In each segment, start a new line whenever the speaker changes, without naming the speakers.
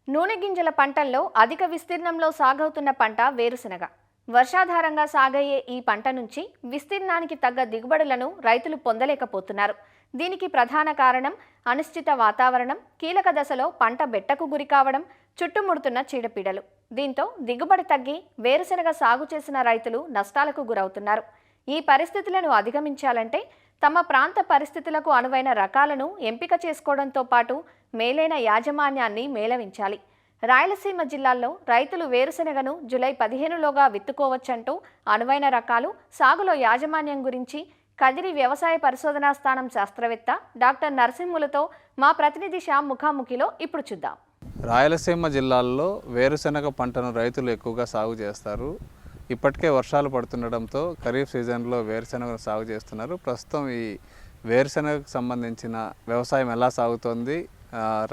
నూనె గింజల పంటల్లో అధిక విస్తీర్ణంలో సాగవుతున్న పంట వేరుశెనగ. వర్షాధారంగా సాగయ్యే ఈ పంట నుంచి విస్తీర్ణానికి తగ్గ దిగుబడులను రైతులు పొందలేకపోతున్నారు. దీనికి ప్రధాన కారణం అనిశ్చిత వాతావరణం, కీలక దశలో పంట బెట్టకు గురి కావడం, చుట్టుముడుతున్న చీడపీడలు. దీంతో దిగుబడి తగ్గి వేరుశెనగ సాగు చేసిన రైతులు నష్టాలకు గురవుతున్నారు. ఈ పరిస్థితులను అధిగమించాలంటే తమ ప్రాంత పరిస్థితులకు అనువైన రకాలను ఎంపిక చేసుకోవడంతో పాటు మేలైన యాజమాన్యాన్ని మేళవించాలి. రాయలసీమ జిల్లాల్లో రైతులు వేరుశెనగను జూలై 15లోగా విత్తుకోవచ్చంటూ అనువైన రకాలు, సాగులో యాజమాన్యం గురించి కదిరి వ్యవసాయ పరిశోధనా స్థానం శాస్త్రవేత్త డాక్టర్ నరసింహులతో మా ప్రతినిధి శ్యామ్ ముఖాముఖిలో ఇప్పుడు చూద్దాం.
రాయలసీమ జిల్లాల్లో వేరుశెనగ పంటను రైతులు ఎక్కువగా సాగు చేస్తారు. ఇప్పటికే వర్షాలు పడుతుండడంతో ఖరీఫ్ సీజన్లో వేరుశెనగను సాగు చేస్తున్నారు. ప్రస్తుతం ఈ వేరుశెనగకు సంబంధించిన వ్యవసాయం ఎలా సాగుతోంది,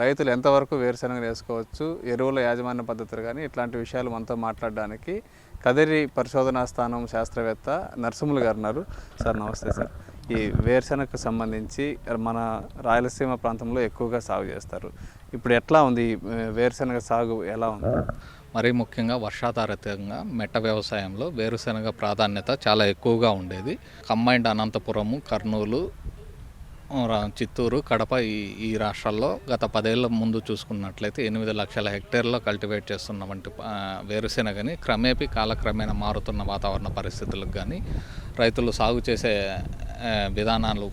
రైతులు ఎంతవరకు వేరుశెనగను వేసుకోవచ్చు, ఎరువుల యాజమాన్య పద్ధతులు కానీ ఇట్లాంటి విషయాలు మనతో మాట్లాడడానికి కదిరి పరిశోధనా స్థానం శాస్త్రవేత్త నరసింహులు గారు ఉన్నారు. సార్ నమస్తే సార్. ఈ వేరుశెనగకు సంబంధించి మన రాయలసీమ ప్రాంతంలో ఎక్కువగా సాగు చేస్తారు. ఇప్పుడు ఎట్లా ఉంది వేరుశెనగ సాగు ఎలా ఉంది?
మరీ ముఖ్యంగా వర్షాధారితంగా మెట్ట వ్యవసాయంలో వేరుశెనగ ప్రాధాన్యత చాలా ఎక్కువగా ఉండేది. కంబైండ్ అనంతపురము, కర్నూలు, చిత్తూరు, కడప ఈ రాష్ట్రాల్లో గత 10 ఏళ్ల ముందు చూసుకున్నట్లయితే 8 లక్షల హెక్టేర్లో కల్టివేట్ చేస్తున్న వంటి వేరుశెనగని క్రమేపీ కాలక్రమేణా మారుతున్న వాతావరణ పరిస్థితులకు కానీ రైతులు సాగు చేసే విధానాలు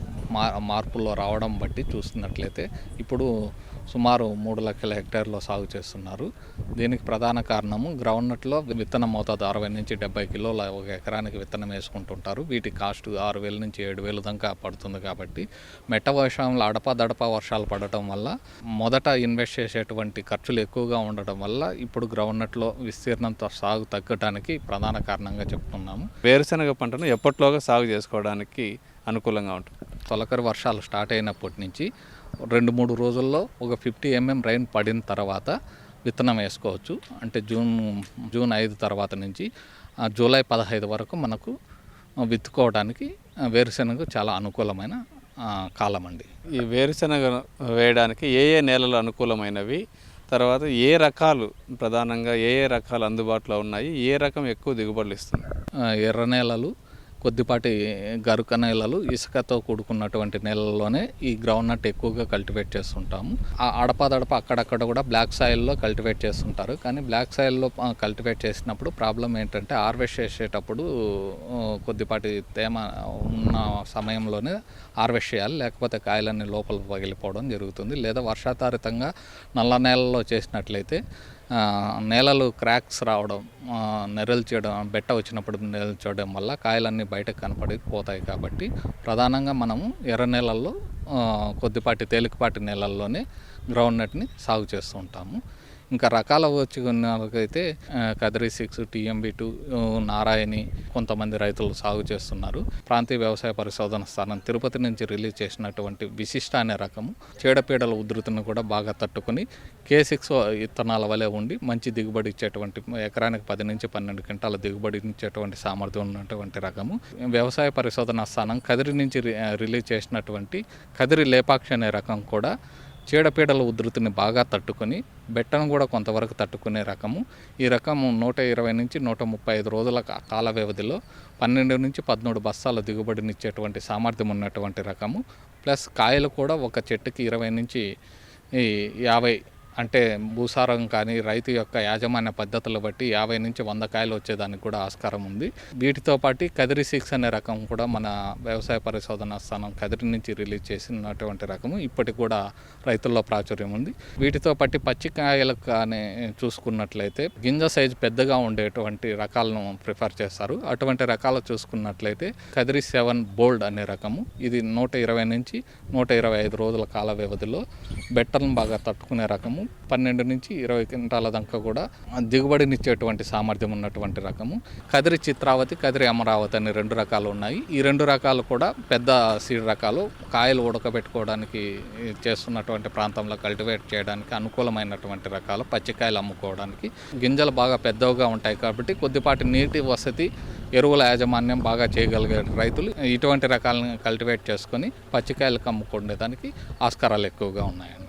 మార్పుల్లో రావడం బట్టి చూస్తున్నట్లయితే ఇప్పుడు సుమారు 3 లక్షల హెక్టేర్లో సాగు చేస్తున్నారు. దీనికి ప్రధాన కారణము గ్రౌండ్నట్లో విత్తనం మోతాదు 60 నుంచి 70 కిలోల ఒక ఎకరానికి విత్తనం వేసుకుంటుంటారు. వీటి కాస్ట్ 6,000 నుంచి 7,000 దాకా పడుతుంది. కాబట్టి మెట్ట వర్షంలో అడపా వర్షాలు పడటం వల్ల మొదట ఇన్వెస్ట్ చేసేటువంటి ఖర్చులు ఎక్కువగా ఉండటం వల్ల ఇప్పుడు గ్రౌండ్నట్లో విస్తీర్ణంతో సాగు తగ్గడానికి ప్రధాన కారణంగా చెప్తున్నాము.
వేరుశెనగ పంటను ఎప్పట్లోగా సాగు చేసుకోవడానికి అనుకూలంగా ఉంటుంది?
తొలకరి వర్షాలు స్టార్ట్ అయినప్పటి నుంచి 2-3 రోజుల్లో ఒక 50 mm రైన్ పడిన తర్వాత విత్తనం వేసుకోవచ్చు. అంటే జూన్ 5 తర్వాత నుంచి జూలై 15 వరకు మనకు విత్తుకోవడానికి వేరుశెనగ చాలా అనుకూలమైన కాలం అండి.
ఈ వేరుశెనగ వేయడానికి ఏ నేలలు అనుకూలమైనవి, తర్వాత ఏ రకాలు ప్రధానంగా ఏ రకాలు అందుబాటులో ఉన్నాయి, ఏ రకం ఎక్కువ దిగుబడులు ఇస్తుంది?
ఎర్ర నేలలు, కొద్దిపాటి గరుక నేలలు, ఇసుకతో కూడుకున్నటువంటి నేలల్లోనే ఈ గ్రౌండ్ నట్ ఎక్కువగా కల్టివేట్ చేస్తుంటాము. అడపాదడప అక్కడక్కడ కూడా బ్లాక్ సాయిల్లో కల్టివేట్ చేస్తుంటారు. కానీ బ్లాక్ సాయిల్లో కల్టివేట్ చేసినప్పుడు ప్రాబ్లం ఏంటంటే హార్వెస్ట్ చేసేటప్పుడు కొద్దిపాటి తేమ ఉన్న సమయంలోనే హార్వెస్ట్ చేయాలి, లేకపోతే కాయలన్నీ లోపల పగిలిపోవడం జరుగుతుంది. లేదా వర్షాధారితంగా నల్ల నేలలో చేసినట్లయితే నేలలు క్రాక్స్ రావడం, నెరలు చేయడం, బెట్ట వచ్చినప్పుడు నెరలు చేయడం వల్ల కాయలన్నీ బయటకు కనపడిపోతాయి. కాబట్టి ప్రధానంగా మనము ఎర్ర నేలల్లో కొద్దిపాటి తేలికపాటి నేలల్లోనే గ్రౌండ్ నట్ని సాగు చేస్తూ ఉంటాము. ఇంకా రకాల వచ్చుకున్నకైతే కదిరి 6, TMB2, నారాయణి కొంతమంది రైతులు సాగు చేస్తున్నారు. ప్రాంతీయ వ్యవసాయ పరిశోధన స్థానం తిరుపతి నుంచి రిలీజ్ చేసినటువంటి విశిష్ట అనే రకము చీడపీడల ఉధృతిని కూడా బాగా తట్టుకుని K6 విత్తనాల వలె ఉండి మంచి దిగుబడి ఇచ్చేటువంటి, ఎకరానికి 10 నుంచి 12 క్వింటాల దిగుబడి ఇచ్చేటువంటి సామర్థ్యం ఉన్నటువంటి రకము. వ్యవసాయ పరిశోధన స్థానం కదిరి నుంచి రిలీజ్ చేసినటువంటి కదిరి లేపాక్షి అనే రకం కూడా చీడపీడల ఉధృతిని బాగా తట్టుకొని బెట్టను కూడా కొంతవరకు తట్టుకునే రకము. ఈ రకము 120 నుంచి 135 రోజుల కాల వ్యవధిలో 12 నుంచి 13 బస్తాల దిగుబడినిచ్చేటువంటి సామర్థ్యం ఉన్నటువంటి రకము. ప్లస్ కాయలు కూడా ఒక చెట్టుకి 20 నుంచి 50, అంటే భూసారం కానీ రైతు యొక్క యాజమాన్య పద్ధతులు బట్టి 50 నుంచి 100 కాయలు వచ్చేదానికి కూడా ఆస్కారం ఉంది. వీటితో పాటు కదిరి 6 అనే రకం కూడా మన వ్యవసాయ పరిశోధన స్థానం కదిరి నుంచి రిలీజ్ చేసినటువంటి రకము ఇప్పటికి కూడా రైతుల్లో ప్రాచుర్యం ఉంది. వీటితో పాటు పచ్చికాయలకు కానీ చూసుకున్నట్లయితే గింజ సైజు పెద్దగా ఉండేటువంటి రకాలను ప్రిఫర్ చేస్తారు. అటువంటి రకాలు చూసుకున్నట్లయితే కదిరి 7 బోల్డ్ అనే రకము, ఇది 120 నుంచి 125 రోజుల కాల వ్యవధిలో బెట్టలను బాగా తట్టుకునే రకము. 12 నుంచి 20 క్వింటాల దాకా కూడా దిగుబడినిచ్చేటువంటి సామర్థ్యం ఉన్నటువంటి రకము. కదిరి చిత్రావతి, కదిరి అమరావతి అనే 2 రకాలు ఉన్నాయి. ఈ 2 రకాలు కూడా పెద్ద సీడ్ రకాలు, కాయలు ఉడకబెట్టుకోవడానికి చేస్తున్నటువంటి ప్రాంతంలో కల్టివేట్ చేయడానికి అనుకూలమైనటువంటి రకాలు, పచ్చికాయలు అమ్ముకోవడానికి. గింజలు బాగా పెద్దవిగా ఉంటాయి కాబట్టి కొద్దిపాటి నీటి వసతి, ఎరువుల యాజమాన్యం బాగా చేయగలిగే రైతులు ఇటువంటి రకాలను కల్టివేట్ చేసుకొని పచ్చికాయలకు అమ్ముకునేదానికి ఆస్కారాలు ఎక్కువగా ఉన్నాయండి.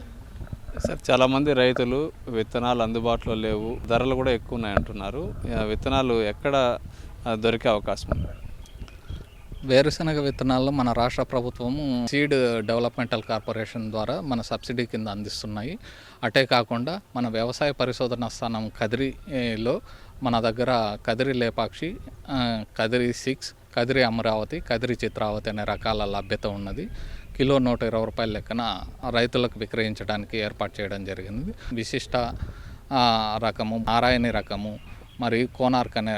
సార్ చాలామంది రైతులు విత్తనాలు అందుబాటులో లేవు, ధరలు కూడా ఎక్కువ ఉన్నాయి అంటున్నారు. విత్తనాలు ఎక్కడ దొరికే అవకాశం ఉంది?
వేరుశనగ విత్తనాల్లో మన రాష్ట్ర ప్రభుత్వము సీడ్ డెవలప్మెంటల్ కార్పొరేషన్ ద్వారా మన సబ్సిడీ కింద అందిస్తున్నాయి. అటే కాకుండా మన వ్యవసాయ పరిశోధన స్థానం కదిరిలో మన దగ్గర కదిరి లేపాక్షి, కదిరి 6, కదిరి అమరావతి, కదిరి చిత్రావతి అనే రకాల లభ్యత ఉన్నది. కిలో 120 రూపాయల లెక్కన రైతులకు విక్రయించడానికి ఏర్పాటు చేయడం జరిగింది. విశిష్ట రకము, నారాయణి రకము, మరి కోనార్క్ అనే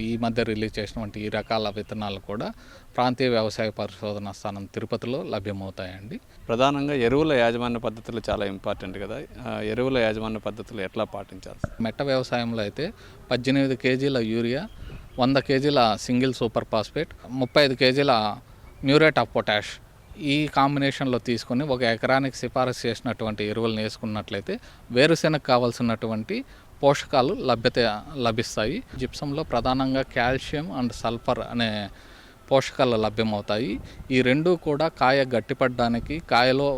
ఈ మధ్య రిలీజ్ చేసినటువంటి ఈ రకాల విత్తనాలు కూడా ప్రాంతీయ వ్యవసాయ పరిశోధన స్థానం తిరుపతిలో లభ్యమవుతాయండి.
ప్రధానంగా ఎరువుల యాజమాన్య పద్ధతులు చాలా ఇంపార్టెంట్ కదా. ఎరువుల యాజమాన్య పద్ధతులు ఎట్లా పాటించాలి?
మెట్ట వ్యవసాయంలో అయితే 18 కేజీల యూరియా, 100 కేజీల సింగిల్ సూపర్ ఫాస్ఫేట్, 35 కేజీల మ్యూరేట్ ఆఫ్ పొటాష్ ఈ కాంబినేషన్లో తీసుకొని ఒక ఎకరానికి సిఫారసు చేసినటువంటి ఎరువులను వేసుకున్నట్లయితే వేరుశెనగకు కావాల్సినటువంటి పోషకాలు లభిస్తాయి. జిప్సంలో ప్రధానంగా కాల్షియం అండ్ సల్ఫర్ అనే పోషకాలు లభ్యమవుతాయి. ఈ రెండు కూడా కాయ గట్టిపడడానికి, కాయలో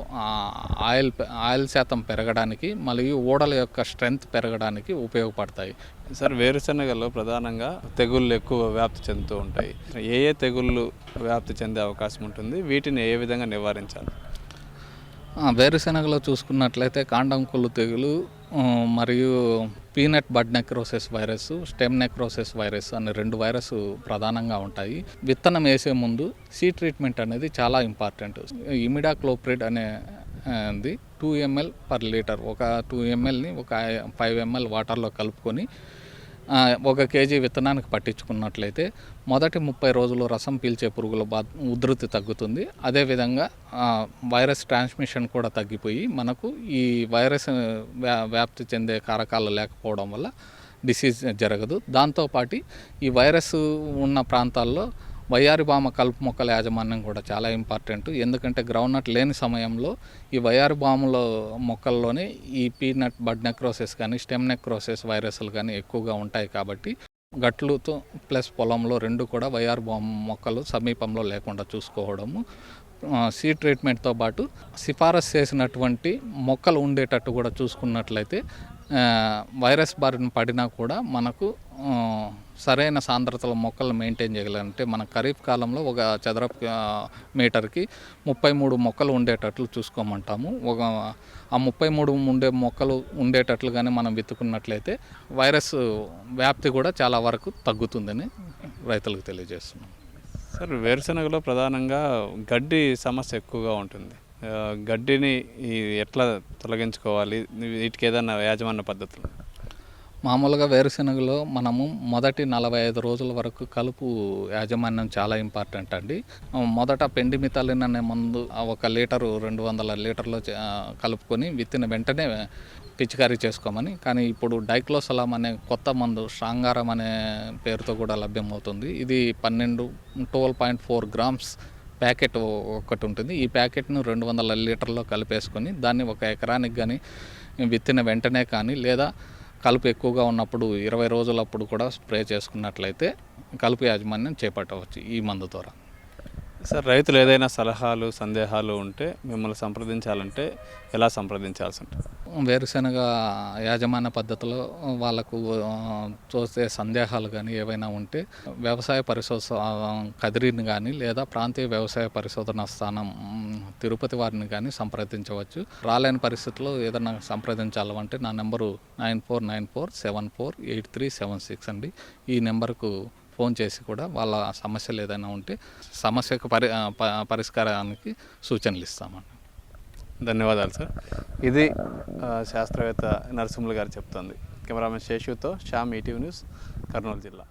ఆయిల్ శాతం పెరగడానికి, మరియు ఊడల యొక్క స్ట్రెంగ్త్ పెరగడానికి ఉపయోగపడతాయి.
సార్, వేరుశనగలో ప్రధానంగా తెగుళ్ళు ఎక్కువ వ్యాప్తి చెందుతూ ఉంటాయి. ఏ తెగుళ్ళు వ్యాప్తి చెందే అవకాశం ఉంటుంది? వీటిని ఏ విధంగా నివారించాలి?
వేరుశెనగలో చూసుకున్నట్లయితే కాండం కుళ్ళు తెగులు, మరియు peanut bud necrosis virus, stem necrosis virus అనే 2 వైరస్ ప్రధానంగా ఉంటాయి. విత్తనం వేసే ముందు సీడ్ ట్రీట్మెంట్ అనేది చాలా ఇంపార్టెంట్. ఇమిడాక్లోప్రిడ్ అనేది 2 ml per లీటర్, ఒక 2 mlని ఒక 5 ml వాటర్లో కలుపుకొని 1 కేజీ విత్తనానికి పట్టించుకున్నట్లయితే మొదటి 30 రోజులు రసం పీల్చే పురుగుల ఉధృతి తగ్గుతుంది. అదేవిధంగా వైరస్ ట్రాన్స్మిషన్ కూడా తగ్గిపోయి మనకు ఈ వైరస్ వ్యాప్తి చెందే కారకాలు లేకపోవడం వల్ల డిసీజ్ జరగదు. దాంతోపాటు ఈ వైరస్ ఉన్న ప్రాంతాల్లో వయ్యారి బామ కలుపు మొక్కల యాజమాన్యం కూడా చాలా ఇంపార్టెంట్. ఎందుకంటే గ్రౌండ్నట్ లేని సమయంలో ఈ వయ్యారి బాముల మొక్కల్లోనే ఈ పీనట్ బడ్ నెక్రోసిస్ కానీ స్టెమ్ నెక్రోసిస్ వైరస్లు కానీ ఎక్కువగా ఉంటాయి. కాబట్టి గట్లుతో ప్లస్ పొలంలో 2 కూడా వయ్యారి బామ మొక్కలు సమీపంలో లేకుండా చూసుకోవడము, సీడ్ ట్రీట్మెంట్తో పాటు సిఫారసు చేసినటువంటి మొక్కలు ఉండేటట్టు కూడా చూసుకున్నట్లయితే వైరస్ బారిన పడినా కూడా మనకు సరైన సాంద్రతల మొక్కలు మెయింటైన్ చేయగలంటే మన ఖరీఫ్ కాలంలో ఒక చదరపు మీటర్కి 33 మొక్కలు ఉండేటట్లు చూసుకోమంటాము. ఆ 33 మొక్కలు ఉండేటట్లుగానే మనం విత్తుకున్నట్లయితే వైరస్ వ్యాప్తి కూడా చాలా వరకు తగ్గుతుందని రైతులకు తెలియజేస్తున్నాం.
సార్, వేరుశనగలో ప్రధానంగా గడ్డి సమస్య ఎక్కువగా ఉంటుంది. గడ్డిని ఎట్లా తొలగించుకోవాలి? వీటికి ఏదైనా యాజమాన్య పద్ధతులు?
మామూలుగా వేరుశెనగలో మనము మొదటి 45 రోజుల వరకు కలుపు యాజమాన్యం చాలా ఇంపార్టెంట్ అండి. మొదట పెండిమిథాలిన్ అనే మందు 1 లీటరు 200 లీటర్లో కలుపుకొని విత్తిన వెంటనే పిచికారీ చేసుకోమని, కానీ ఇప్పుడు డైక్లోసలాం అనే కొత్త మందు స్ట్రాంగారం అనే పేరుతో కూడా లభ్యమవుతుంది. ఇది 12.4 గ్రామ్స్ ప్యాకెట్ ఒకటి ఉంటుంది. ఈ ప్యాకెట్ను 200 లీటర్లో కలిపేసుకొని దాన్ని 1 ఎకరానికి కానీ విత్తిన వెంటనే కానీ లేదా కలుపు ఎక్కువగా ఉన్నప్పుడు 20 రోజులప్పుడు కూడా స్ప్రే చేసుకున్నట్లయితే కలుపు యాజమాన్యం చేపట్టవచ్చు ఈ మందు ద్వారా.
సార్, రైతులు ఏదైనా సలహాలు, సందేహాలు ఉంటే మిమ్మల్ని సంప్రదించాలంటే ఎలా సంప్రదించాల్సి ఉంటుంది?
వేరుశెనగ యాజమాన్య పద్ధతిలో వాళ్ళకు చూసే సందేహాలు కానీ ఏవైనా ఉంటే వ్యవసాయ పరిశోధన కదిరిని కానీ లేదా ప్రాంతీయ వ్యవసాయ పరిశోధన స్థానం తిరుపతి వారిని కానీ సంప్రదించవచ్చు. రాలేని పరిస్థితుల్లో ఏదైనా సంప్రదించాలంటే నా నెంబరు 9494748376 అండి. ఈ నెంబర్కు ఫోన్ చేసి కూడా వాళ్ళ సమస్యలు ఏదైనా ఉంటే సమస్యకు పరిష్కారానికి సూచనలు ఇస్తామండి.
ధన్యవాదాలు సార్. ఇది శాస్త్రవేత్త నరసింహులు గారు చెప్తోంది. కెమెరామెన్ శేషుతో శ్యామ్, ఈటీవీ న్యూస్, కర్నూలు జిల్లా.